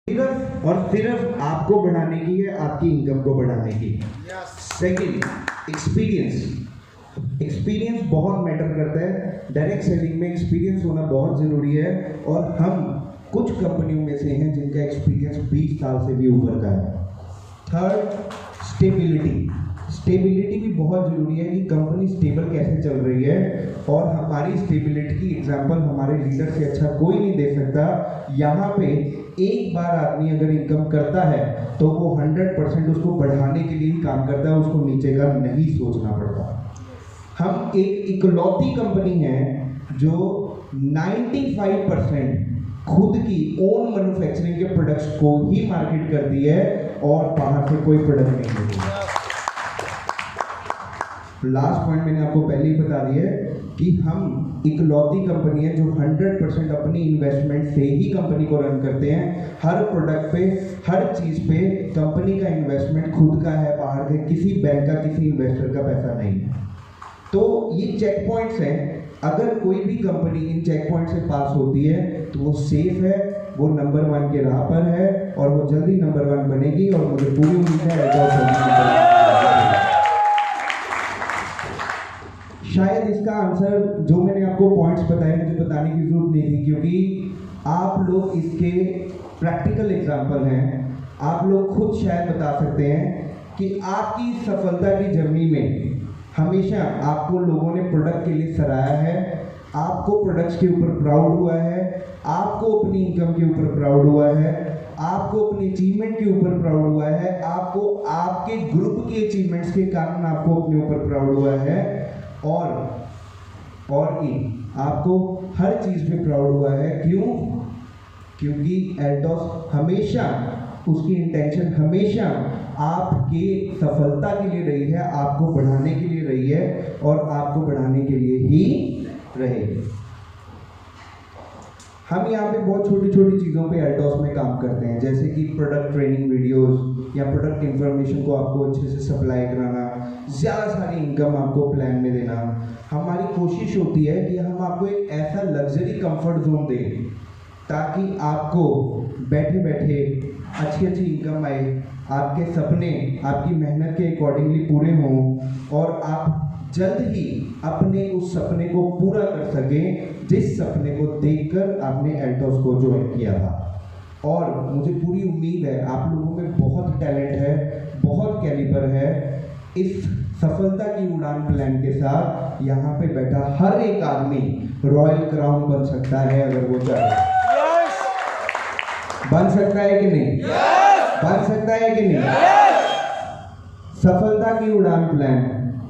सिर्फ और सिर्फ आपको बढ़ाने की है, आपकी इनकम को बढ़ाने की। सेकंड, एक्सपीरियंस बहुत मैटर करता है। डायरेक्ट सेलिंग में एक्सपीरियंस होना बहुत ज़रूरी है और हम कुछ कंपनियों में से हैं जिनका एक्सपीरियंस 20 साल से भी ऊपर का है। थर्ड, स्टेबिलिटी भी बहुत ज़रूरी है कि कंपनी स्टेबल कैसे चल रही है, और हमारी स्टेबिलिटी की एग्जांपल हमारे लीडर से अच्छा कोई नहीं दे सकता। यहाँ पे एक बार आदमी अगर इनकम करता है तो वो 100% उसको बढ़ाने के लिए ही काम करता है, उसको नीचे का नहीं सोचना पड़ता। हम एक इकलौती कंपनी है जो 95% खुद की ओन मैन्युफैक्चरिंग के प्रोडक्ट्स को ही मार्केट करती है और बाहर से कोई प्रोडक्ट नहीं देती। लास्ट पॉइंट मैंने आपको पहले ही बता दिया है कि हम इकलौती कंपनी है जो 100% अपनी इन्वेस्टमेंट से ही कंपनी को रन करते हैं। हर प्रोडक्ट पे, हर चीज़ पे कंपनी का इन्वेस्टमेंट खुद का है, बाहर के किसी बैंक का, किसी इन्वेस्टर का पैसा नहीं है। तो ये चेक पॉइंट्स हैं। अगर कोई भी कंपनी इन चेक पॉइंट से पास होती है तो वो सेफ है, वो नंबर 1 के राह पर है और वो जल्दी नंबर 1 बनेगी। और मुझे पूरी उम्मीद है शायद इसका आंसर जो मैंने आपको पॉइंट्स बताए मुझे बताने की जरूरत नहीं थी, क्योंकि आप लोग इसके प्रैक्टिकल एग्जाम्पल हैं। आप लोग खुद शायद बता सकते हैं कि आपकी सफलता की जर्नी में हमेशा आपको लोगों ने प्रोडक्ट के लिए सराहा है, आपको प्रोडक्ट्स के ऊपर प्राउड हुआ है, आपको अपनी इनकम के ऊपर प्राउड हुआ है, आपको अपनी अचीवमेंट के ऊपर प्राउड हुआ है, आपको आपके ग्रुप के अचीवमेंट्स के कारण आपको अपने ऊपर प्राउड हुआ है, और आपको हर चीज़ पे प्राउड हुआ है। क्यों? क्योंकि एल्टॉस हमेशा, उसकी इंटेंशन हमेशा आपके सफलता के लिए रही है, आपको बढ़ाने के लिए रही है और आपको बढ़ाने के लिए ही रहेगी। हम यहाँ पे बहुत छोटी छोटी चीज़ों पे एल्टॉस में काम करते हैं, जैसे कि प्रोडक्ट ट्रेनिंग वीडियोस या प्रोडक्ट इंफॉर्मेशन को आपको अच्छे से सप्लाई कराना, ज़्यादा सारी इनकम आपको प्लान में देना। हमारी कोशिश होती है कि हम आपको एक ऐसा लग्जरी कंफर्ट जोन दें ताकि आपको बैठे बैठे अच्छी अच्छी इनकम आए, आपके सपने आपकी मेहनत के अकॉर्डिंगली पूरे हों और आप जल्द ही अपने उस सपने को पूरा कर सकें जिस सपने को देखकर आपने एल्टॉस को ज्वाइन किया था। और मुझे पूरी उम्मीद है आप लोगों में बहुत टैलेंट है, बहुत कैलिबर है। इस सफलता की उड़ान प्लान के साथ यहाँ पे बैठा हर एक आदमी रॉयल क्राउन बन सकता है अगर वो चाहे। बन सकता है कि नहीं? बन सकता है कि नहीं? सफलता की उड़ान प्लान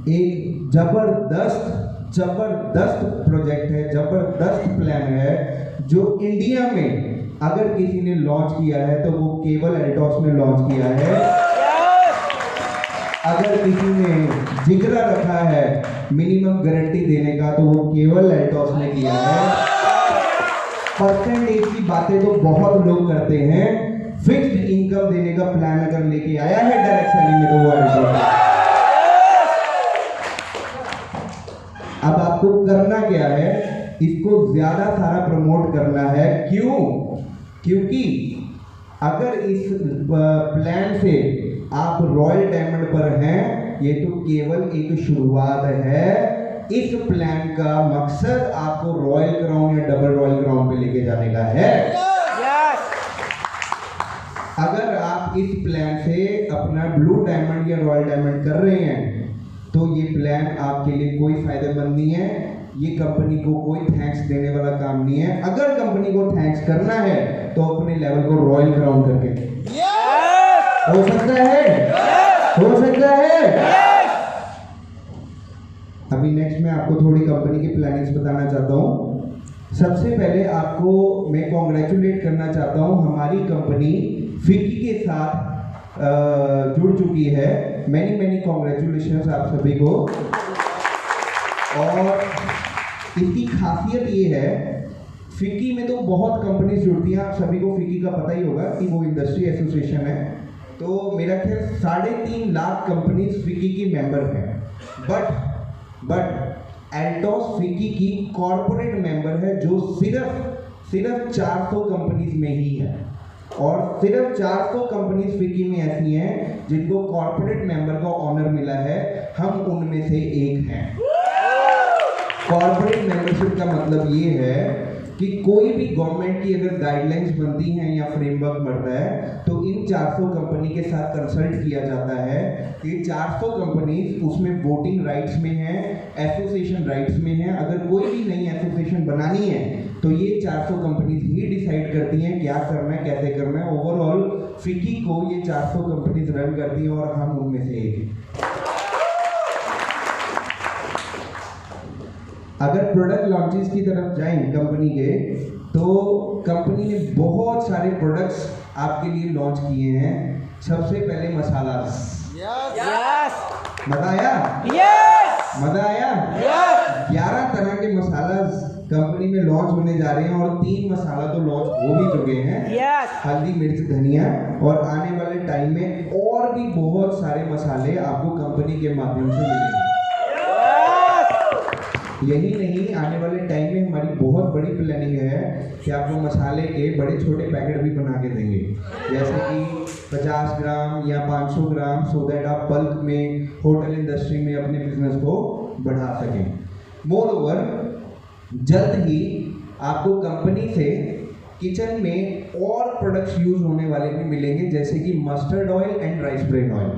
एक जबरदस्त प्रोजेक्ट है, जबरदस्त प्लान है जो इंडिया में अगर किसी ने लॉन्च किया है तो वो केवल एल्टॉस ने लॉन्च किया है। अगर किसी ने जिगरा रखा है मिनिमम गारंटी देने का तो वो केवल एल्टॉस ने किया है। परसेंटेज की बातें तो बहुत लोग करते हैं, फिक्स्ड इनकम देने का प्लान अगर लेके आया है डायरेक्ट सेलिंग में तो वो एल्टॉस है। अब आपको करना क्या है, इसको ज्यादा सारा प्रमोट करना है। क्यों? क्योंकि अगर इस प्लान से आप रॉयल डायमंड पर हैं, ये तो केवल एक शुरुआत है। इस प्लान का मकसद आपको रॉयल क्राउन या डबल रॉयल क्राउन पे लेके जाने का है। अगर आप इस प्लान से अपना ब्लू डायमंड या रॉयल डायमंड कर रहे हैं तो ये प्लान आपके लिए कोई फायदेमंद नहीं है। ये कंपनी को कोई थैंक्स देने वाला काम नहीं है। अगर कंपनी को थैंक्स करना है तो अपने लेवल को रॉयल क्राउन करके हो सकता है, हो सकता है। अभी नेक्स्ट मैं आपको थोड़ी कंपनी की प्लानिंग्स बताना चाहता हूँ। सबसे पहले आपको मैं कॉन्ग्रेचुलेट करना चाहता हूँ, हमारी कंपनी फिक्की के साथ जुड़ चुकी है। मैनी कॉन्ग्रेचुलेशंस आप सभी को। और इसकी खासियत ये है, फिक्की में तो बहुत कंपनीज जुड़ती हैं, आप सभी को फिक्की का पता ही होगा कि वो इंडस्ट्री एसोसिएशन है। तो मेरा ख्याल 3.5 लाख कंपनीज फिक्की की मेंबर हैं। बट एल्टॉस फिक्की की कॉर्पोरेट मेंबर है जो सिर्फ 400 कंपनीज में ही है। और सिर्फ 400 कंपनीज फिक्की में ऐसी हैं जिनको कॉर्पोरेट मेंबर का ऑनर मिला है, हम उनमें से एक हैं। कॉर्पोरेट मेंबरशिप का मतलब ये है कि कोई भी गवर्नमेंट की अगर गाइडलाइंस बनती हैं या फ्रेमवर्क बनता है तो इन 400 कंपनी के साथ कंसल्ट किया जाता है कि 400 कंपनीज उसमें वोटिंग राइट्स में हैं, एसोसिएशन राइट्स में हैं। अगर कोई भी नई एसोसिएशन बनानी है तो ये 400 कंपनीज ही डिसाइड करती हैं क्या करना है, कैसे करना है। ओवरऑल फिक्की को ये 400 कंपनीज रन करती हैं और हम उनमें से एक। अगर प्रोडक्ट लॉन्चेस की तरफ जाएं कंपनी के, तो कंपनी ने बहुत सारे प्रोडक्ट्स आपके लिए लॉन्च किए हैं। सबसे पहले मसाला। मजा आया? मजा आया? 11 तरह के मसाला कंपनी में लॉन्च होने जा रहे हैं और 3 मसाला तो लॉन्च हो भी चुके हैं, हल्दी, मिर्च, धनिया। और आने वाले टाइम में और भी बहुत सारे मसाले आपको कंपनी के माध्यम से मिलेंगे। यही नहीं, आने वाले टाइम में हमारी बहुत बड़ी प्लानिंग है कि आपको मसाले के बड़े छोटे पैकेट भी बना के देंगे, जैसे कि 50 ग्राम या 500 ग्राम, सो दैट आप बल्क में होटल इंडस्ट्री में अपने बिजनेस को बढ़ा सकें। मोर ओवर, जल्द ही आपको कंपनी से किचन में और प्रोडक्ट्स यूज होने वाले भी मिलेंगे, जैसे कि mustard oil and rice bran oil.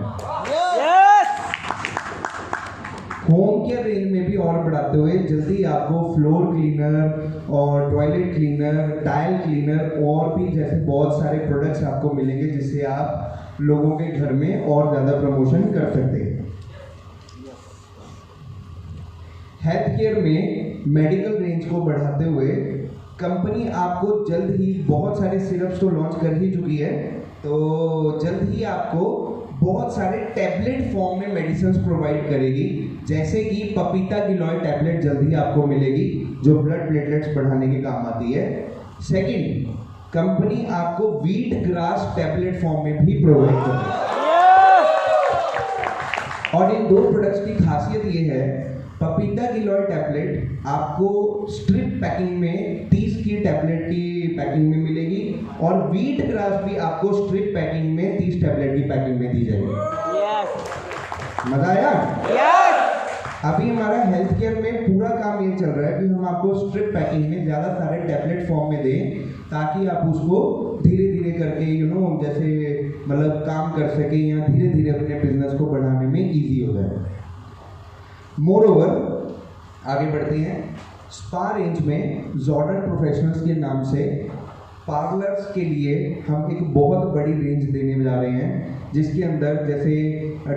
Home care range में भी और बढ़ाते हुए जल्दी आपको फ्लोर क्लीनर और टॉयलेट क्लीनर, टाइल क्लीनर और भी जैसे बहुत सारे प्रोडक्ट्स आपको मिलेंगे, जिससे आप लोगों के घर में और ज़्यादा प्रमोशन कर सकते हैं। हेल्थ केयर में मेडिकल रेंज को बढ़ाते हुए कंपनी आपको जल्द ही बहुत सारे सिरप्स तो लॉन्च कर ही चुकी है, तो जल्द ही आपको बहुत सारे टैबलेट फॉर्म में मेडिसिन प्रोवाइड करेगी, जैसे कि पपीता गिलोय टैबलेट जल्द ही आपको मिलेगी जो ब्लड प्लेटलेट्स बढ़ाने के काम आती है। सेकंड, कंपनी आपको व्हीट ग्रास टैबलेट फॉर्म में भी प्रोवाइड करेगी। और इन 2 प्रोडक्ट्स की खासियत ये है, पपीता गिलोय टैबलेट आपको स्ट्रिप पैकिंग में 30 की टैबलेट की पैकिंग में मिलेगी और व्हीट ग्रास भी आपको स्ट्रिप पैकिंग में 30 टैबलेट की पैकिंग में दी जाएगी। मजा आया? अभी हमारा हेल्थ केयर में पूरा काम ये चल रहा है कि हम आपको स्ट्रिप पैकिंग में ज़्यादा सारे टैबलेट फॉर्म में दें, ताकि आप उसको धीरे धीरे करके जैसे मतलब काम कर सकें या धीरे धीरे अपने बिजनेस को बढ़ाने में ईजी हो जाए। मोर ओवर, आगे बढ़ते हैं। स्पा रेंज में जॉर्डन प्रोफेशनल्स के नाम से पार्लर्स के लिए हम एक बहुत बड़ी रेंज देने जा रहे हैं, जिसके अंदर जैसे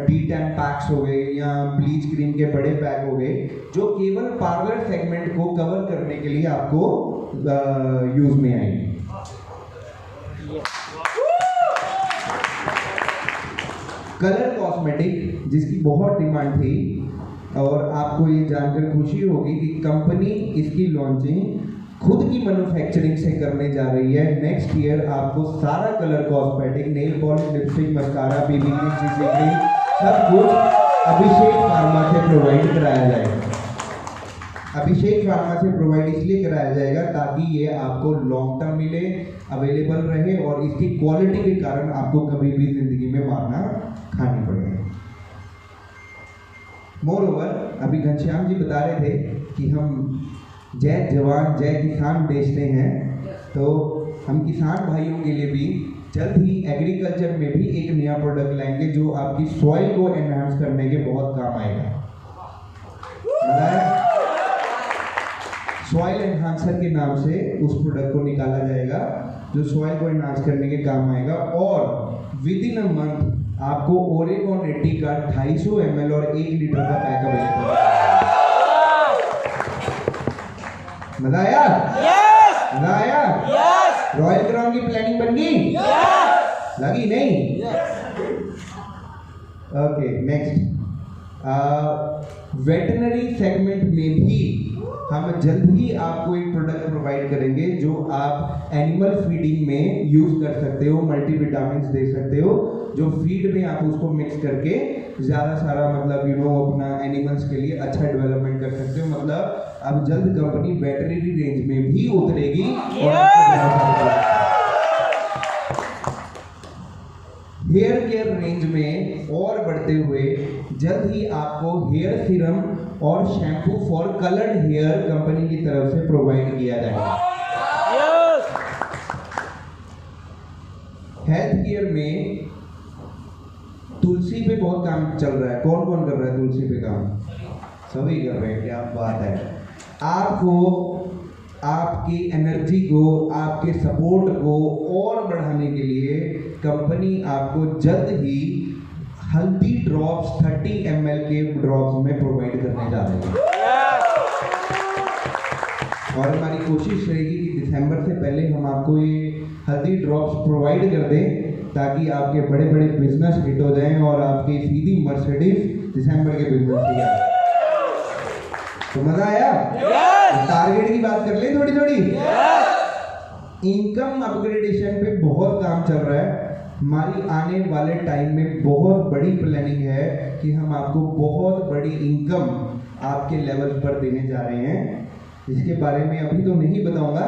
D10 पैक्स हो गए या ब्लीच क्रीम के बड़े पैक हो गए, जो केवल पार्लर सेगमेंट को कवर करने के लिए आपको यूज में आएंगे। कलर कॉस्मेटिक, जिसकी बहुत डिमांड थी, और आपको ये जानकर खुशी होगी कि कंपनी इसकी लॉन्चिंग खुद की मैन्युफैक्चरिंग से करने जा रही है। नेक्स्ट ईयर आपको सारा colour cosmetic, nail polish, lipstick, mascara, baby cream, CC cream, सब कुछ अभिषेक फार्मा से प्रोवाइड कराया जाएगा। अभिषेक फार्मा से प्रोवाइड इसलिए कराया जाएगा ताकि ये आपको लॉन्ग टर्म मिले, अवेलेबल रहे और इसकी क्वालिटी के कारण आपको कभी भी जिंदगी में मारना खानी पड़े। मोर ओवर, अभी घनश्याम जी बता रहे थे कि हम जय जवान जय किसान बेचते हैं, तो हम किसान भाइयों के लिए भी जल्द ही एग्रीकल्चर में भी एक नया प्रोडक्ट लाएंगे जो आपकी सॉइल को एनहांस करने के बहुत काम आएगा। सॉइल एनहांसर के नाम से उस प्रोडक्ट को निकाला जाएगा जो सॉइल को एनहांस करने के काम आएगा, और विद इन अ मंथ आपको ओरेगॉन 80 का 250 ml और 1 लीटर का पैक अवेलेबल है। मजा आया? मजा आया? रॉयल क्राउन की प्लानिंग बन गई? लगी नहीं? ओके, नेक्स्ट, वेटनरी सेगमेंट में भी हम जल्द ही आपको एक प्रोडक्ट प्रोवाइड करेंगे जो आप एनिमल फीडिंग में यूज कर सकते हो, मल्टीविटामिन्स दे सकते हो, जो फीड में आप उसको मिक्स करके ज़्यादा सारा अपना एनिमल्स के लिए अच्छा डेवलपमेंट कर सकते हो। मतलब अब जल्द कंपनी वेटनरी रेंज में भी उतरेगी और हेयर केयर रेंज में और बढ़ते हुए जल्द ही आपको हेयर सीरम और shampoo for coloured hair company की तरफ से प्रोवाइड किया जाएगा। हेल्थ केयर में तुलसी पे बहुत काम चल रहा है। कौन कौन कर रहा है तुलसी पे काम? सभी कर रहे हैं, क्या बात है। आपको आपकी एनर्जी को, आपके सपोर्ट को और बढ़ाने के लिए कंपनी आपको जल्द ही हल्दी ड्रॉप्स 30 ml के ड्रॉप्स में प्रोवाइड करने जा रही है। और हमारी कोशिश रहेगी कि दिसंबर से पहले हम आपको ये हल्दी ड्रॉप्स प्रोवाइड कर दें, ताकि आपके बड़े बड़े बिजनेस हिट हो जाएं और आपकी सीधी मर्सिडीज दिसंबर के बिजनेस से आए। तो मजा आया? टारगेट की बात कर ले थोड़ी थोड़ी। इनकम अपग्रेडेशन पे बहुत काम चल रहा है। हमारी आने वाले टाइम में बहुत बड़ी प्लानिंग है कि हम आपको बहुत बड़ी इनकम आपके लेवल पर देने जा रहे हैं। इसके बारे में अभी तो नहीं बताऊंगा।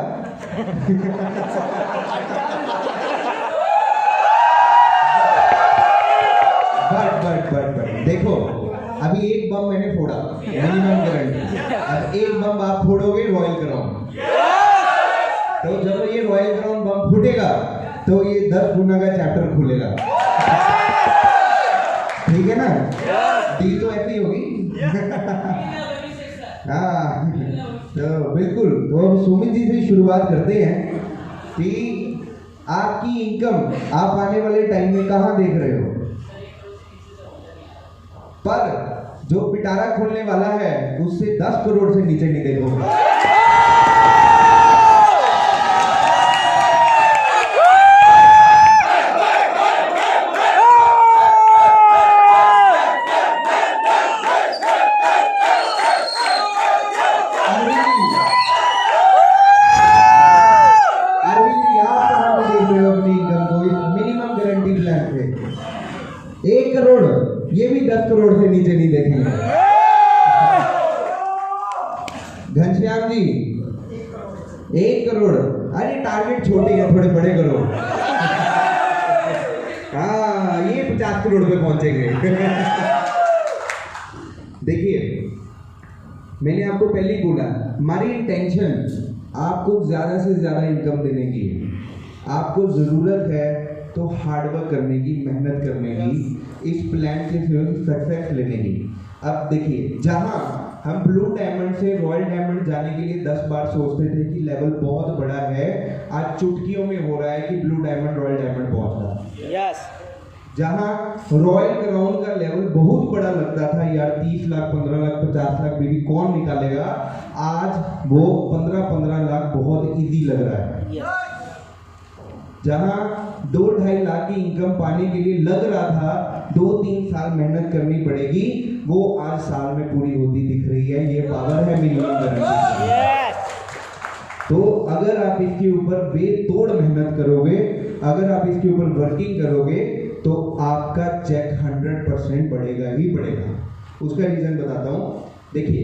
बट देखो, अभी एक बम मैंने फोड़ा, मिनिमम गारंटी। अब एक बम आप फोड़ोगे रॉयल क्राउन, तो जब ये रॉयल क्राउन बम फूटेगा तो ये 10 गुना का चैप्टर खुलेगा। ठीक है ना? डील तो ऐसी होगी। हाँ, तो बिल्कुल। तो हम सुमित जी से शुरुआत करते हैं कि आपकी इनकम आप आने वाले टाइम में कहाँ देख रहे हो? पर जो पिटारा खोलने वाला है उससे 10 करोड़ से नीचे नहीं देखोगे। ये भी 10 करोड़ से नीचे नहीं देखेंगे। घनश्याम जी 1 करोड़, अरे टारगेट छोटे हैं, थोड़े बड़े करो। हाँ, ये 50 करोड़ पे पहुंचेंगे। देखिए, मैंने आपको पहले ही बोला, हमारी इंटेंशन आपको ज्यादा से ज्यादा इनकम देने की है। आपको जरूरत है तो हार्डवर्क करने की, मेहनत करने की, इस प्लान के थ्रू सक्सेस लेने की। अब देखिए, जहां हम ब्लू डायमंड से रॉयल डायमंड जाने के लिए 10 बार सोचते थे कि लेवल बहुत बड़ा है, आज चुटकियों में हो रहा है कि ब्लू डायमंड रॉयल डायमंड पहुंच रहा है। यस। जहां रॉयल क्राउन का लेवल बहुत बड़ा लगता था, यार 30 लाख, 15 लाख, 50 लाख बेबी कौन निकालेगा, आज वो 15-15 लाख बहुत इजी लग रहा है। yes. जहां 2-2.5 लाख की इनकम पाने के लिए लग रहा था 2-3 साल मेहनत करनी पड़ेगी, वो आज साल में पूरी होती दिख रही है। ये पावर है मिनिमम गारंटी। तो अगर आप इसके ऊपर बेतोड़ मेहनत करोगे, अगर आप इसके ऊपर वर्किंग करोगे, तो आपका चेक 100% बढ़ेगा ही बढ़ेगा। उसका रीजन बताता हूं। देखिए,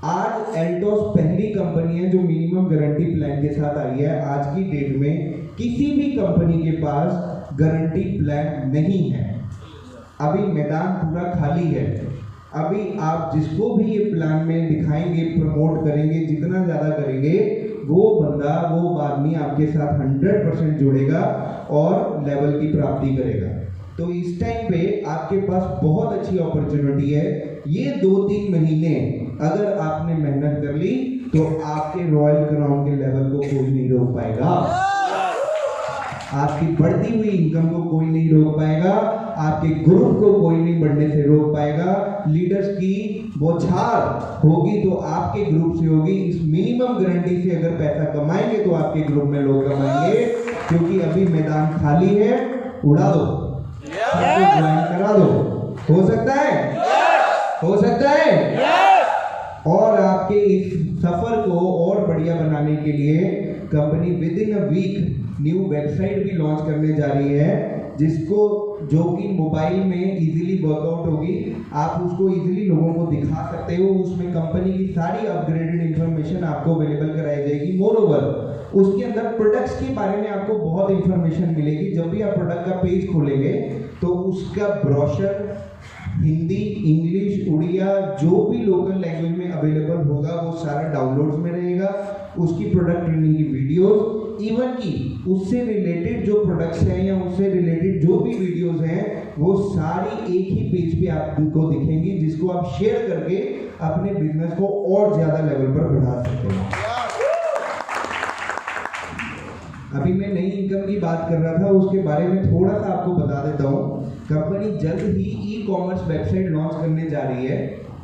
आज एल्टोस पहली कंपनी है जो मिनिमम गारंटी प्लान के साथ आई है। आज की डेट में किसी भी कंपनी के पास गारंटी प्लान नहीं है। अभी मैदान पूरा खाली है। अभी आप जिसको भी ये प्लान में दिखाएंगे, प्रमोट करेंगे, जितना ज्यादा करेंगे, वो बंदा, वो आदमी आपके साथ 100% जुड़ेगा और लेवल की प्राप्ति करेगा। तो इस टाइम पे आपके पास बहुत अच्छी अपॉर्चुनिटी है। ये 2-3 महीने अगर आपने मेहनत कर ली तो आपके रॉयल क्राउन के लेवल को कोई नहीं रोक पाएगा। आपकी बढ़ती हुई इनकम को कोई नहीं रोक पाएगा। आपके ग्रुप को कोई नहीं बढ़ने से रोक पाएगा। लीडर्स की बौछार होगी तो आपके ग्रुप से होगी। इस मिनिमम गारंटी से अगर पैसा कमाएंगे तो आपके ग्रुप में लोग कमाएंगे, क्योंकि अभी मैदान खाली है। उड़ा दो, ज्वाइन करा दो। हो सकता है, हो सकता है। और आपके इस सफर को और बढ़िया बनाने के लिए company within a week new website भी लॉन्च करने जा रही है, जिसको जो कि मोबाइल में इजीली वर्कआउट होगी। आप उसको इजीली लोगों को दिखा सकते हो। उसमें कंपनी की सारी अपग्रेडेड इंफॉर्मेशन आपको अवेलेबल कराई जाएगी। मोर ओवर उसके अंदर प्रोडक्ट्स के बारे में आपको बहुत इंफॉर्मेशन मिलेगी। जब भी आप प्रोडक्ट का पेज खोलेंगे तो उसका ब्रोशर हिंदी, इंग्लिश, उड़िया, जो भी लोकल लैंग्वेज में अवेलेबल होगा वो सारा डाउनलोड्स में रहेगा। उसकी प्रोडक्ट ट्रेनिंग की वीडियोस, इवन की उससे रिलेटेड जो प्रोडक्ट्स हैं या उससे रिलेटेड जो भी वीडियोस हैं वो सारी एक ही पेज पे आपको दिखेंगी, जिसको आप शेयर करके अपने बिजनेस को और ज्यादा लेवल पर बढ़ा सकते हैं। अभी मैं नई इनकम की बात कर रहा था, उसके बारे में थोड़ा सा आपको बता देता हूँ। कंपनी जल्द ही ई कॉमर्स वेबसाइट लॉन्च करने जा रही है,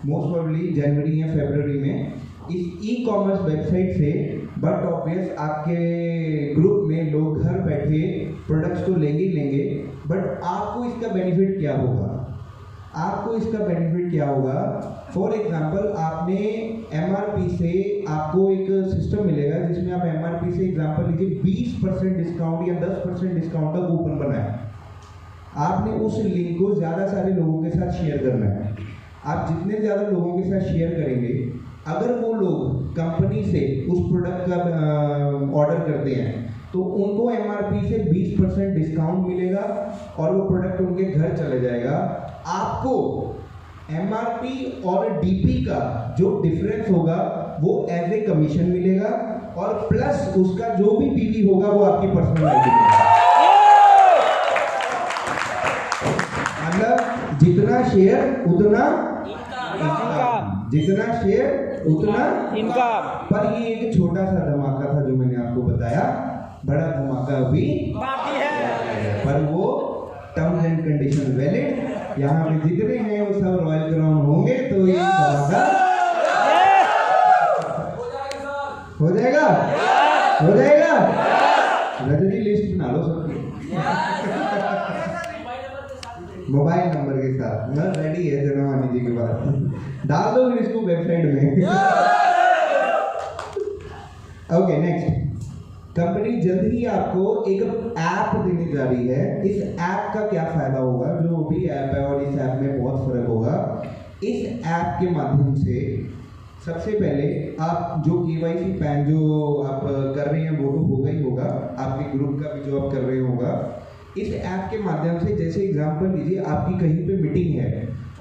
मोस्ट प्रोबेबली जनवरी या फरवरी में। इस ई कॉमर्स वेबसाइट से बट ऑब्वियस आपके ग्रुप में लोग घर बैठे प्रोडक्ट्स तो लेंगे ही लेंगे, बट आपको इसका बेनिफिट क्या होगा? आपको इसका बेनिफिट क्या होगा? फॉर एग्जाम्पल, आपने एमआरपी से आपको एक सिस्टम मिलेगा जिसमें आप एमआरपी से एग्जाम्पल लीजिए 20% डिस्काउंट या 10% डिस्काउंट का कूपन बनाया। आपने उस लिंक को ज़्यादा सारे लोगों के साथ शेयर करना है। आप जितने ज़्यादा लोगों के साथ शेयर करेंगे, अगर वो लोग कंपनी से उस प्रोडक्ट का ऑर्डर करते हैं तो उनको एमआरपी से 20% डिस्काउंट मिलेगा और वो प्रोडक्ट उनके घर चले जाएगा। आपको एमआरपी और डीपी का जो डिफरेंस होगा वो एज ए कमीशन मिलेगा और प्लस उसका जो भी पीवी होगा वो आपकी पर्सनल आईडी में। मतलब जितना शेयर उतना इनकम, जितना शेयर उतना इनकम। पर ये एक छोटा सा धमाका था जो मैंने आपको बताया, बड़ा धमाका अभी बाकी है, पर वो टर्म्स एंड कंडीशन वैलिड। यहाँ पे जितने हैं वो सब रॉयल क्राउन होंगे तो ये धमाका हो जाएगा, हो जाएगा। रजनी लिस्ट बना लो सबकी मोबाइल नंबर के साथ, मतलब रेडी है जनवानी जी के बाद डाल दो फिर इसको वेबसाइट में। Okay, next. कंपनी जल्द ही आपको एक ऐप देने जा रही है। इस ऐप का क्या फायदा होगा? जो भी ऐप है और इस ऐप में बहुत फर्क होगा। इस ऐप के माध्यम से सबसे पहले आप जो केवाईसी पैन जो आप कर रहे हैं वो तो होगा ही होगा, आपके ग्रुप का भी जो आप कर रहे होगा। इस ऐप के माध्यम से, जैसे एग्जांपल लीजिए आपकी कहीं पे मीटिंग है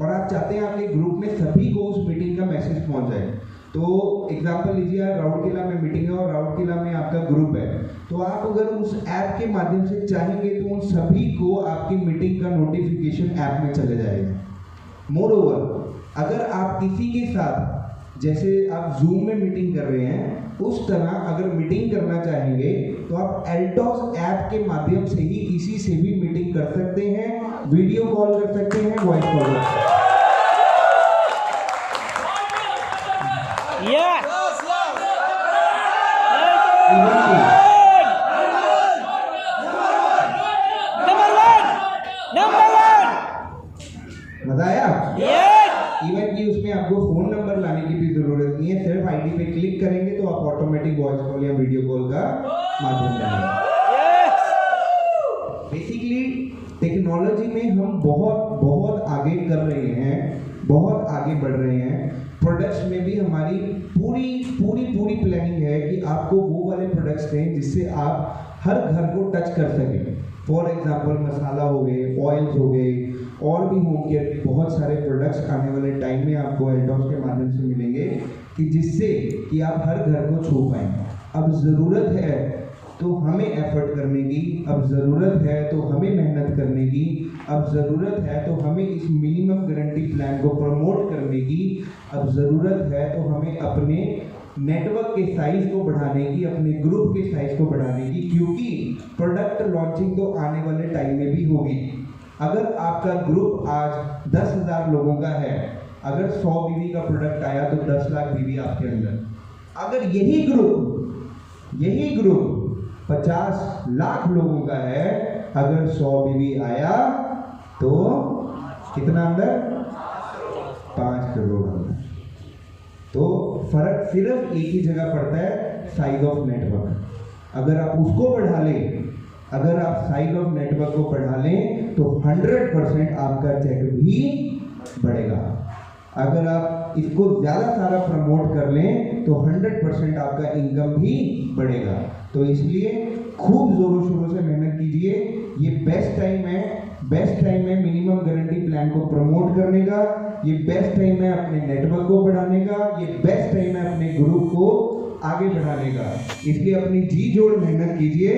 और आप चाहते हैं आपके ग्रुप में सभी को उस मीटिंग का मैसेज पहुंच जाए। तो एग्जांपल लीजिए राउरकेला में मीटिंग है और राउरकेला में आपका ग्रुप है, तो आप अगर उस ऐप के माध्यम से चाहेंगे तो उन सभी को आपकी मीटिंग का नोटिफिकेशन ऐप में चले जाएगा। मोरओवर, अगर आप किसी के साथ, जैसे आप जूम में मीटिंग कर रहे हैं, उस तरह अगर मीटिंग करना चाहेंगे तो आप एल्टॉस ऐप के माध्यम से ही किसी से भी मीटिंग कर सकते हैं, वीडियो कॉल कर सकते हैं, वॉइस कॉल कर सकते हैं। मजा आया? इवन कि उसमें आपको फोन नंबर लाने की भी जरूरत नहीं है, सिर्फ आईडी पे क्लिक करेंगे तो आप ऑटोमेटिक वॉइस कॉल या वीडियो कॉल का माध्यम बनेगा। बेसिकली टेक्नोलॉजी में हम बहुत आगे कर रहे हैं, बहुत आगे बढ़ रहे हैं। प्रोडक्ट्स में भी हमारी पूरी प्लानिंग है कि आपको वो वाले प्रोडक्ट्स दें जिससे आप हर घर को टच कर सकें। फॉर एग्जांपल मसाला हो गए, ऑयल्स हो गए, और भी होम केयर के बहुत सारे प्रोडक्ट्स आने वाले टाइम में आपको एल्टॉस के माध्यम से मिलेंगे कि जिससे कि आप हर घर को छू पाएं। अब ज़रूरत है तो हमें एफर्ट करने की, अब ज़रूरत है तो हमें मेहनत करने की, अब ज़रूरत है तो हमें इस मिनिमम गारंटी प्लान को प्रमोट करने की, अब ज़रूरत है तो हमें अपने नेटवर्क के साइज को बढ़ाने की, अपने ग्रुप के साइज को बढ़ाने की, क्योंकि प्रोडक्ट लॉन्चिंग तो आने वाले टाइम में भी होगी। अगर आपका ग्रुप आज 10,000 लोगों का है, अगर 100 बीवी का प्रोडक्ट आया तो 10 लाख बीवी आपके अंदर। अगर यही ग्रुप 50 लाख लोगों का है, अगर 100 बीवी आया तो कितना अंदर? 5 करोड़ अंदर। तो फर्क सिर्फ एक ही जगह पड़ता है, साइज ऑफ नेटवर्क। अगर आप उसको बढ़ा लें, अगर आप साइज ऑफ नेटवर्क को बढ़ा लें तो 100% आपका चेक भी बढ़ेगा। अगर आप इसको ज़्यादा सारा प्रमोट कर लें तो 100% आपका इनकम भी बढ़ेगा। तो इसलिए खूब ज़ोरों शोरों से मेहनत कीजिए। ये बेस्ट टाइम है मिनिमम गारंटी प्लान को प्रमोट करने का, ये बेस्ट टाइम है अपने नेटवर्क को बढ़ाने का, ये बेस्ट टाइम है अपने ग्रुप को आगे बढ़ाने का। इसलिए अपनी जी जोड़ मेहनत कीजिए।